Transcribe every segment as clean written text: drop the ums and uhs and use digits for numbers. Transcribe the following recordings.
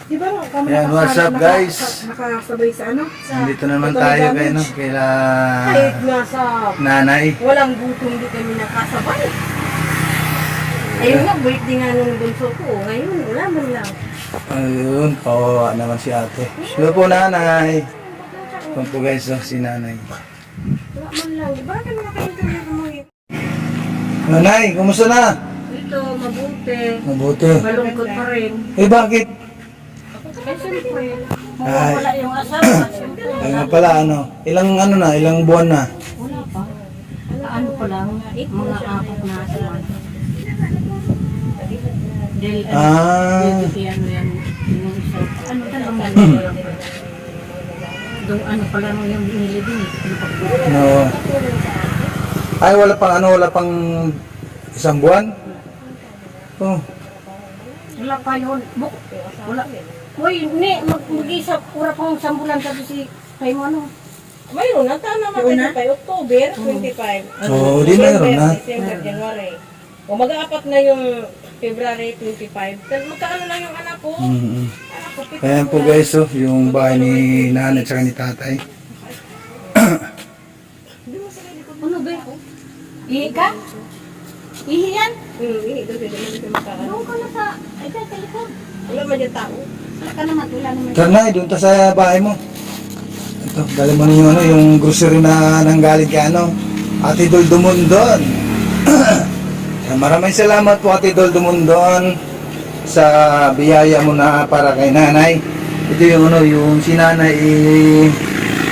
Di ba kami Yan, what's up guys? nakasabay sa ano? Nandito naman tayo kay no, kaila Kahit nasa nanay. walang gutom di kami nakasabay. Ayun nga, birthday nga nung bunso ko. Ngayon, wala man lang. Ayun, kawawa naman si ate. Hello po nanay. Ito po guys, oh, si nanay. Wala man lang. Di ba kami naka-interview mo eh? Nanay, kumusta na? Ito, mabuti. Mabuti. Malungkot pa rin. Eh bakit? Eh, siyempre. Ay, Wala yung asawa. Siyempre. ay nga pala ano, ilang buwan na? Wala pa. Ano pa lang, mga apat na asawa. Dahil Ah, ano yan, yung isa. Ano talagang doon ano pala yung binili din. no. Ay, wala pang isang buwan? Oh, Wala pa yun. Wala. Uy, ni, mag-isa, pura pang sambulan sabi si kayo ano. Mayroon na, tama naman tayo October 25. so di mayroon na. December, January. O mag-aapat na yung February 25. Magkaano lang yung anak ko? Mm-hmm. Anak ko, Ayan po guys, oh, yung bahay ni nanay at ni tatay. Ano ba yun? Ihi ka? Ihi yan? Hindi daw sila naman magkaano. Doon ka na sa, ay ka, telepon. Wala man yung tao. Saan ka naman, wala naman. Tara doon ta sa bahay mo. Ito, dali mo na yung, ano, yung grocery na nanggaling kay ano, Ate Dol Dumundon. Maraming salamat po Ate Dol Dumundon sa biyaya mo na para kay nanay. Ito yung ano, yung si nanay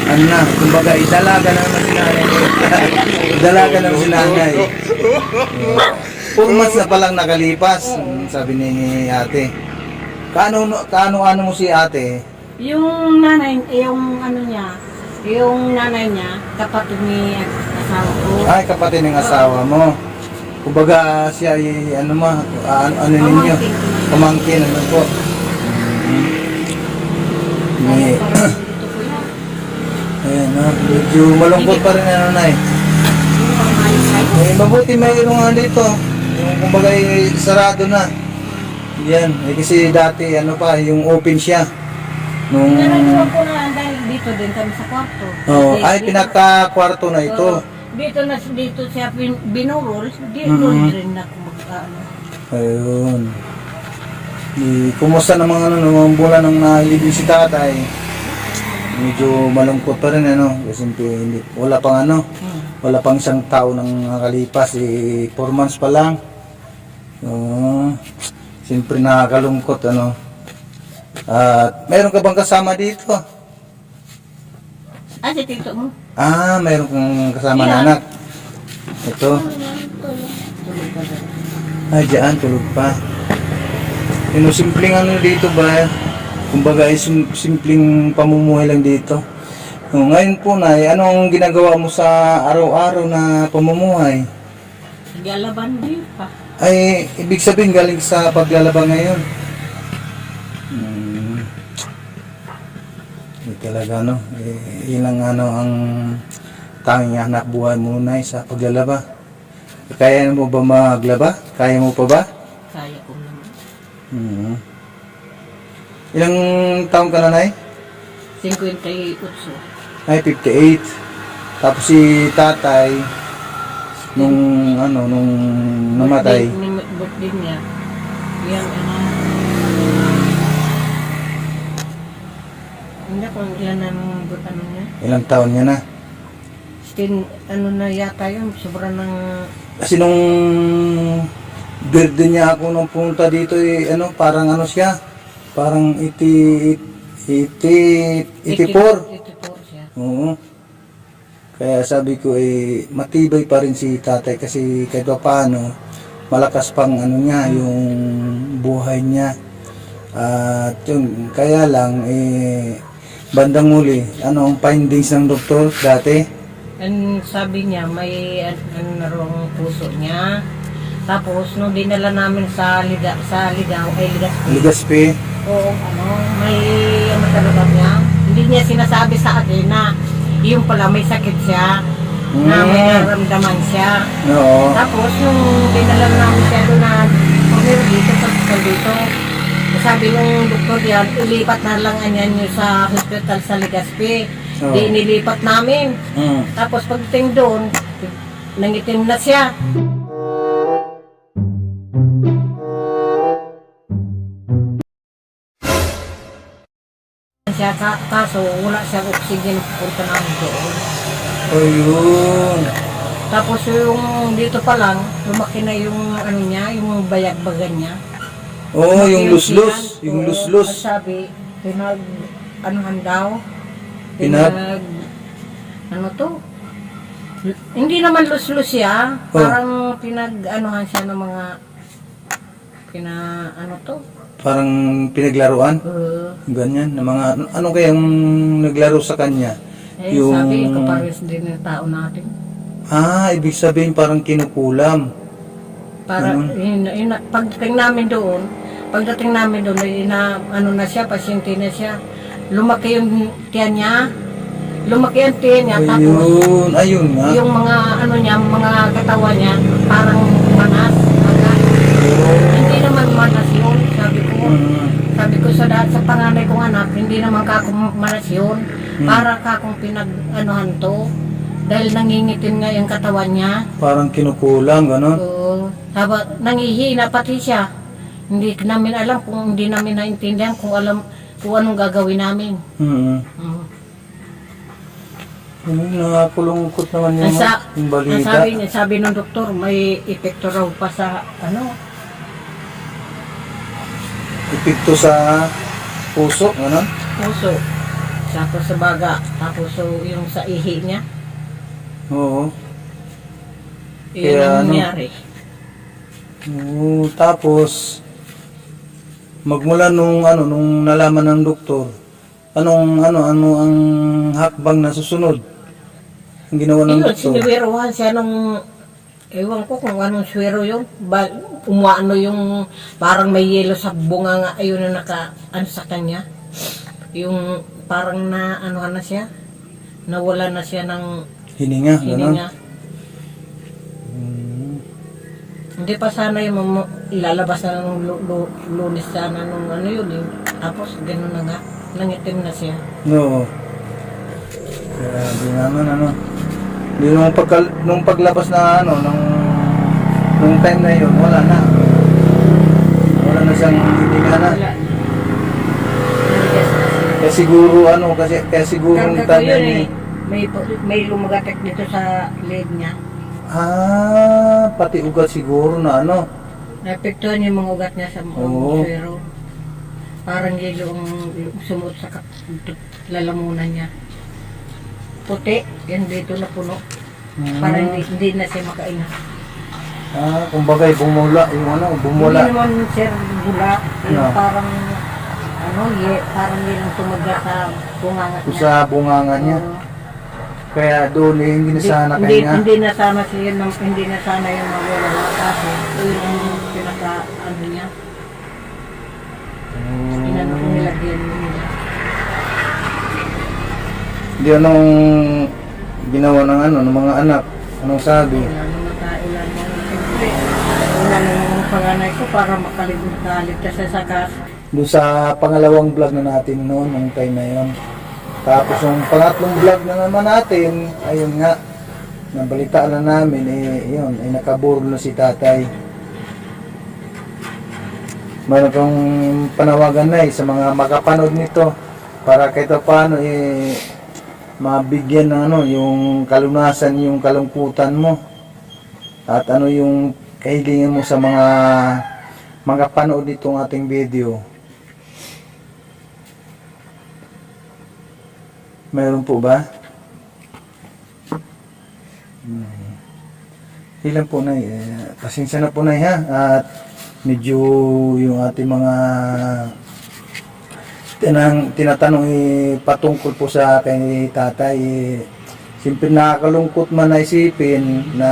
ano na, kumbaga idalaga na naman si nanay. Idalaga na naman si nanay. 4 months na palang nakalipas, sabi ni ate. Kaano mo si ate? Yung nanay, yung ano niya, yung nanay niya, kapatid ni asawa ko. Ay, kapatid ng asawa mo. Kumbaga siya ay ano ninyo? Pamangkin, ano po? May, Dito ko yan. ayan, no? Medyo malungkot pa rin ano na eh. Mabuti mayroong ano dito. Yung kumbaga sarado na. Yan, kasi dati ano pa, yung open siya. Nung Nanaluwa ko na dahil dito din kami sa kwarto. oh, Kasi ay dito- pinaka-kwarto na ito. Oo. Dito siya binurol, dito Mhm. rin ako mag-ano. Ayun. Kumusta namang ano, namang bulan nang nalibing si tatay? Medyo malungkot pa rin ano, kasi hindi, wala pang ano, wala pang isang taon nang nakalipas, 4 months pa lang. Siyempre nakakalungkot ano. At meron ka bang kasama dito? Ah, si tito mo? Ah, meron kang kasama na anak. Ito. Ay, diyan, tulog pa. Yung simpleng ano dito ba? Kumbaga ay simpleng pamumuhay lang dito. Ngayon po na, anong ginagawa mo sa araw-araw na pamumuhay? Galaban din pa. Ay, ibig sabihin galing sa paglalaba ngayon. Talaga no, ilang ano ang tanging hanap buhay mo na sa paglalaba. Kaya mo ba maglaba? Kaya mo pa ba? Kaya ko naman. Ilang taon ka na, Nay? 58. Ay, 58. Tapos si tatay, nung namatay. Birthday niya. Yan, hindi ko yan ang ano niya. Ilang taon niya na? Ano na yata yun, sobra ng... Kasi nung birthday niya ako nung pumunta dito, parang ano siya? Parang 84. 84 siya. Oo. Kaya sabi ko matibay pa rin si tatay kasi kahit pa paano malakas pang ano niya yung buhay niya. At yun, kaya lang bandang uli, ang findings ng doktor dati? And sabi niya may narong puso niya. Tapos nung dinala namin sa Ligaspi. Oo, may talaga niya. Hindi niya sinasabi sa akin na yung pala may sakit siya, na may nararamdaman siya. Oo. Tapos nung dinala namin siya doon na dito sa hospital dito, sabi nung doktor yan, ilipat na lang yan yung sa hospital sa Legazpi. Oo. Di nilipat namin. Tapos pagdating doon, nangitim na siya. Kaso wala siyang oxygen punta namin doon. Ayun. Tapos yung dito pa lang, lumaki na yung ano niya, yung bayag-bagan niya. Oo, Lumaki yung luslus. siya. Yung Oo, luslus. ang sabi, anuhan daw. Pinag- Ano to? Hindi naman luslus siya. Oh. Parang pinag-anuhan siya ng mga ano to? Parang pinaglaruan. Ganyan. Na mga, ano kayang naglaro sa kanya? Sabi, kapares din ng tao natin. Ibig sabihin parang kinukulam. Para, pagdating namin doon, ano na siya, pasyente na siya. Lumaki yung tiyan niya. Tapos Ayun nga. yung mga ano niya, mga katawan niya, parang manas. Hindi naman manas yun, sabi ko. Sabi ko sa panganay kong anak, hindi naman kakong manas yun. Para kakong pinag-anuhan to. Dahil nangingitim nga yung katawan niya. Parang kinukulang, gano'n. So, nangihina pati siya. Hindi namin alam hindi namin naintindihan kung anong gagawin namin. Nakakulungkot naman yung balita. Sabi ng doktor, may epekto raw pa sa Epekto sa puso, gano'n. puso. Tapos sa baga, tapos yung sa ihi niya. Oo. Yun ang nangyari. Tapos, magmula nung nalaman ng doktor, ano ang hakbang na susunod? Ang ginawa ng Yun, doktor? siniwerohan siya nung, ewan ko kung anong swero yun. Umuano yung, parang may yelo sa bunga nga, ayun na sa kanya. Yung parang anuhan na siya, nawala na siya ng Hininga, gano'n? hininga. Hindi pa sana yung ilalabas na ng lunes sana nung yun. Tapos gano'n na nga, nangitim na siya. Oo. Kaya di naman Di nung paglabas na nung time na yun, wala na. Wala na siyang hininga na. Wala. Kaya siguro nung Karga ko time yun na eh. May lumagatek dito sa leg niya. Pati ugat siguro na Naapektuhan yung mga ugat niya sa Oo. swero. Parang yelo ang sumot sa lalamunan niya. Puti, yan dito na puno. Para hindi na siya makaingat. Kumbaga bumula, bumula. Hindi naman sir bula. Yung Ano? parang parang yun ang tumaga sa bunganga niya. Sa bunganga niya. Oo. Kaya doon hindi na sana Hindi kanya. na sana siya hindi na sana yung mawala kasi yun ang pinaka niya. Inano ko nilagyan nila. Hindi anong ginawa ng mga anak. Anong sabi? Wala naman tayo lang. Siyempre, una ng panganay ko para makaligtas sa kas. Doon sa pangalawang vlog na natin noon, nung time na yun. Tapos yung pangatlong vlog na naman natin, ayun nga, nabalitaan na namin, yun, nakaburo na si tatay. Mayroon kong panawagan na sa mga makapanood nito, para kahit paano, mabigyan ng yung kalunasan, yung kalungkutan mo. At yung kahilingan mo sa mga panood nitong ating video. Mayroon po ba? Ilan po na pasensya na po na ha. At medyo yung ating mga tinatanong patungkol po sa kay tatay. Siyempre nakakalungkot man na isipin na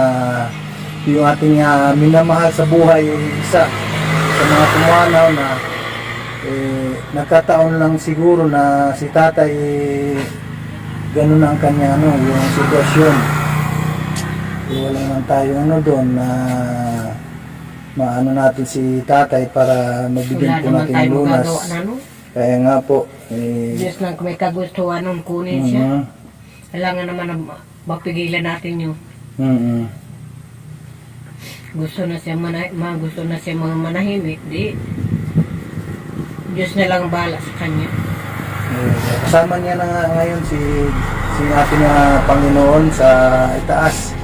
yung ating minamahal sa buhay isa sa mga pumanaw na nagkataon lang siguro na si tatay ganun ang kanya yung sitwasyon. Wala naman tayo doon na maano natin si tatay para mabigyan Wala po naman natin tayo ng lunas. magagawa na, no? Kaya nga po, eh, Diyos lang kung may kagustuhan nun, kunin siya. mhm, Kailangan naman na mapigilan natin yun. mhm. Gusto na siya gusto na siya mga manahimik, di. Diyos na lang bahala sa kanya. Kasama niya na nga ngayon si ating Panginoon sa itaas.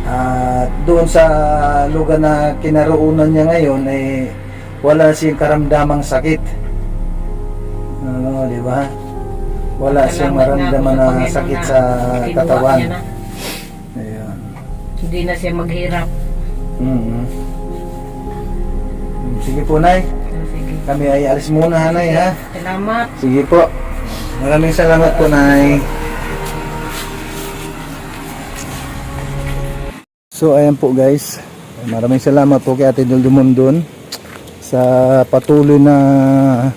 At doon sa lugar na kinaroonan niya ngayon ay wala siyang karamdamang sakit. Ano, di ba? Wala siyang Salamat nga maramdaman po na Panginoon sakit na sa kinuha katawan. niya na. Ayun. Hindi na siya maghirap. Mhm. Sige po, Nay. Sige. Kami ay alis muna, Nay, ha? Salamat. Sige po. Maraming salamat po, Nay. So, ayan po guys. Maraming salamat po kay Ate Dul Dumundon sa patuloy na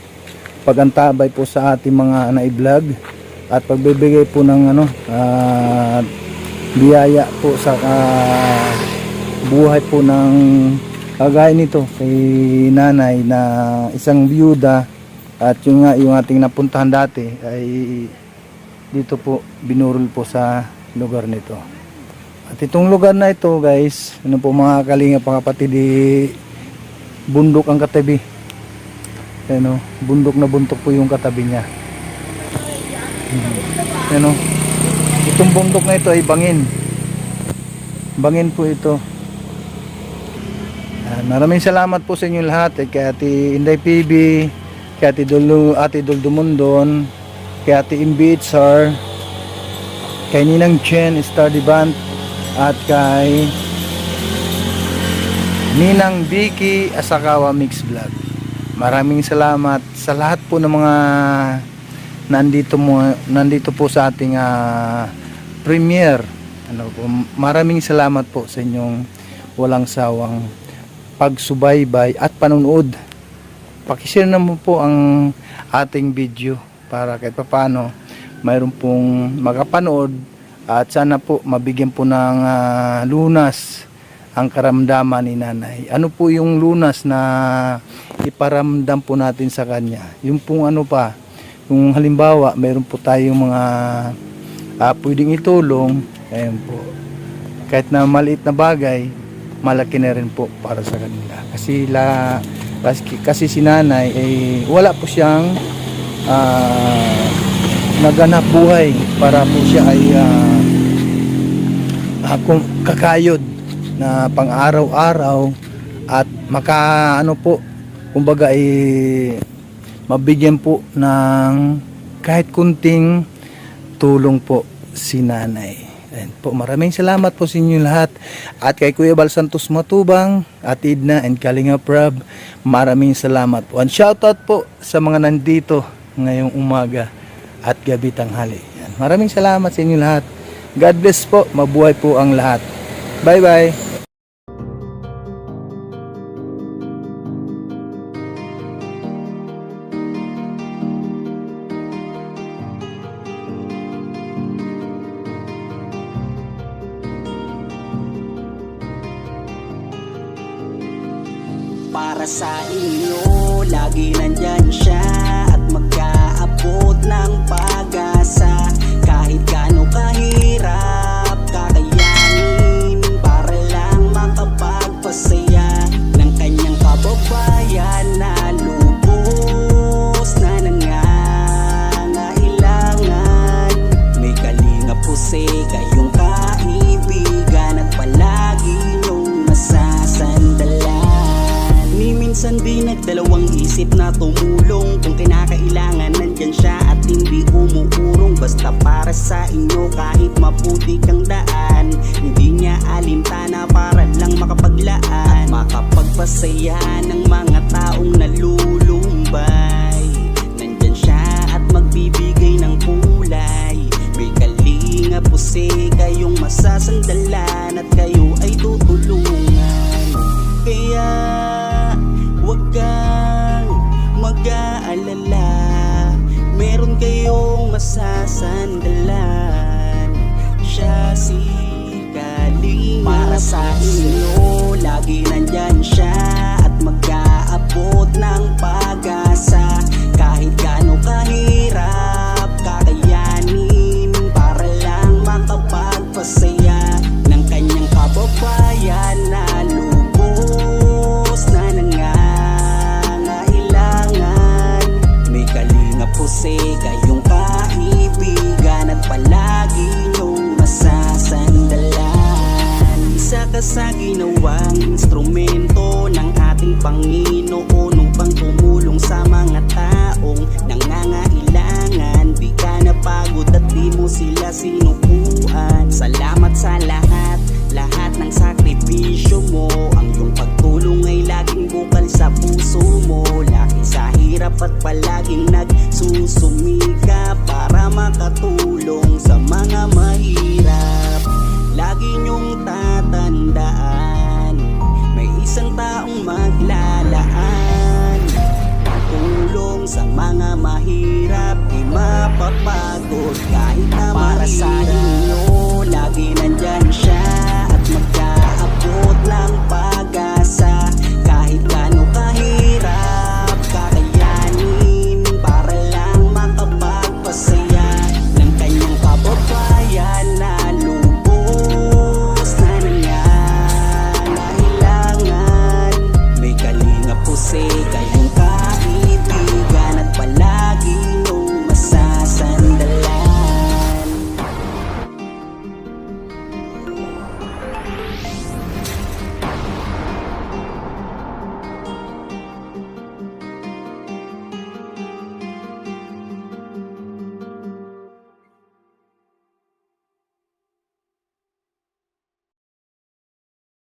pagantabay po sa ating mga na-vlog at pagbibigay po ng biyaya po sa buhay po ng kagaya nito kay nanay na isang byuda at yung ating napuntahan dati ay dito po binurol po sa lugar nito. At itong lugar na ito guys, ano po mga kalingap mga kapatid, bundok ang katabi. Ano, bundok na buntok po yung katabi niya. Ano, itong bundok na ito ay bangin. Bangin po ito. Maraming salamat po sa inyo lahat, kay Ate Inday PB, kay Ate Dul Dumundon, kay Ate Imbi Itzar, kay Ninang Chen Star Band, at kay Ninang Vicky Asakawa Mix Vlog. Maraming salamat sa lahat po ng mga nandito po sa ating premiere. Maraming salamat po sa inyong walang sawang pagsubaybay at panonood. Paki-share naman po ang ating video para kahit papaano mayroon pong makapanood at sana po mabigyan po ng lunas ang karamdaman ni nanay. Ano po yung lunas na iparamdam po natin sa kanya? Yung pong yung halimbawa mayroon po tayong mga pwedeng itulong, ayun po. Kahit na maliit na bagay, malaki na rin po para sa kanila. Kasi si nanay wala po siyang naganap buhay para po siya ay kakayod na pang-araw-araw at kumbaga mabigyan po ng kahit kunting tulong po si nanay. Ayan po, maraming salamat po sa inyo lahat at kay Kuya Bal Santos Matubang at Idna and Kalinga Prab, maraming salamat po. And shoutout po sa mga nandito ngayong umaga at gabi tanghali. Ayan, maraming salamat sa inyo lahat. God bless po, mabuhay po ang lahat. Bye bye. Para sa inyo, lagi nandyan siya at mag-aabot ng pag-asa. Kahit gaano kahirap, kakayanin para lang makapagpasaya ng kanyang kababayan na lubos na nangangailangan. May kalinga po kayong kaibigan at palagi niyong masasandalan. Minsan di nagdalawang isip na tumulong. Kung kinakailangan nandyan siya at hindi umuurong. Basta para sa inyo kahit maputi kang daan, hindi niya alintana para lang makapaglaan at makapagpasaya ng mga taong nalulumbay. Nandyan siya at magbibigay ng kulay. May kalinga po kayong masasandalan at kayo ay tutulungan. Kaya huwag kang mag-aalala, meron kayong masasandalan. Siya si Kalinga. kalinga. Para sa inyo, lagi nandyan siya at mag-aabot ng pag-asa. Kahit gaano kahirap, kakayanin para lang makapagpasaya ng kanyang kababayan na lubos na nangangailangan. May kalinga po kayong kaibigan at palagi niyong masasandalan. Isa ka sa ginawang instrumento ng ating Panginoon upang tumulong sa mga taong nangangailangan. Di ka napagod at di mo sila sinukuan. Salamat sa lahat ng sakripisyo mo. Ang iyong pagtulong ay laging bukal sa puso mo. Laki sa hirap at palaging nagsusumika para makatulong sa mga mahirap. Lagi niyong tatandaan, may isang taong maglalaan. Tulong sa mga mahirap, di mapapagod kahit na para sa inyo, lagi nandyan siya at magkaabot ng pag